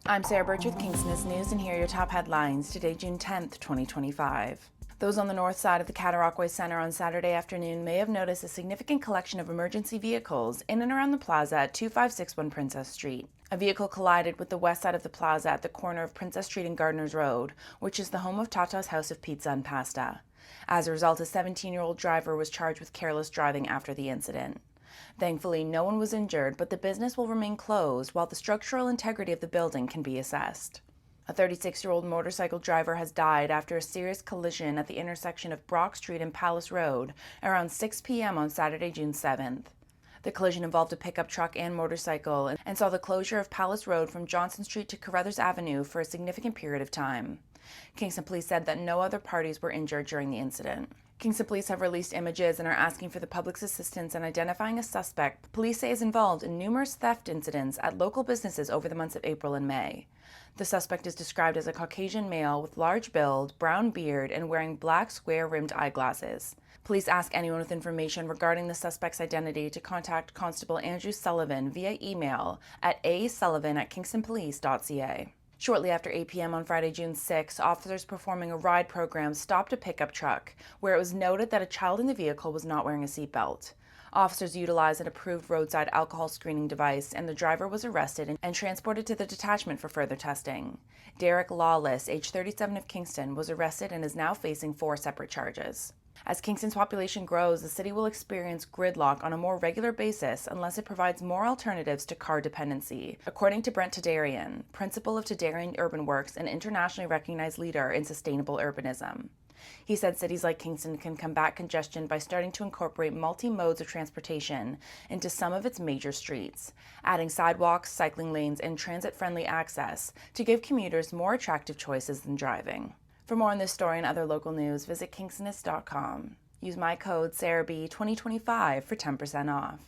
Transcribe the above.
I'm Sarah Burtch with Kingstonist News, and here are your top headlines today, June 10th, 2025. Those on the north side of the Cataraqui Center on Saturday afternoon may have noticed a significant collection of emergency vehicles in and around the plaza at 2561 Princess Street. A vehicle collided with the west side of the plaza at the corner of Princess Street and Gardner's Road, which is the home of Tata's House of Pizza and Pasta. As a result, a 17-year-old driver was charged with careless driving after the incident. Thankfully, no one was injured, but the business will remain closed while the structural integrity of the building can be assessed. A 36-year-old motorcycle driver has died after a serious collision at the intersection of Brock Street and Palace Road around 6 p.m. on Saturday, June 7th. The collision involved a pickup truck and motorcycle and saw the closure of Palace Road from Johnson Street to Carruthers Avenue for a significant period of time. Kingston Police said that no other parties were injured during the incident. Kingston Police have released images and are asking for the public's assistance in identifying a suspect police say is involved in numerous theft incidents at local businesses over the months of April and May. The suspect is described as a Caucasian male with large build, brown beard, and wearing black square-rimmed eyeglasses. Police ask anyone with information regarding the suspect's identity to contact Constable Andrew Sullivan via email at asullivan@kingstonpolice.ca. Shortly after 8 p.m. on Friday, June 6, officers performing a ride program stopped a pickup truck where it was noted that a child in the vehicle was not wearing a seatbelt. Officers utilized an approved roadside alcohol screening device, and the driver was arrested and transported to the detachment for further testing. Derek Lawless, age 37 of Kingston, was arrested and is now facing 4 separate charges. As Kingston's population grows, the city will experience gridlock on a more regular basis unless it provides more alternatives to car dependency, according to Brent Tadarian, principal of Tadarian Urban Works, an internationally recognized leader in sustainable urbanism. He said cities like Kingston can combat congestion by starting to incorporate multi-modes of transportation into some of its major streets, adding sidewalks, cycling lanes, and transit-friendly access to give commuters more attractive choices than driving. For more on this story and other local news, visit Kingstonist.com. Use my code SarahB2025 for 10% off.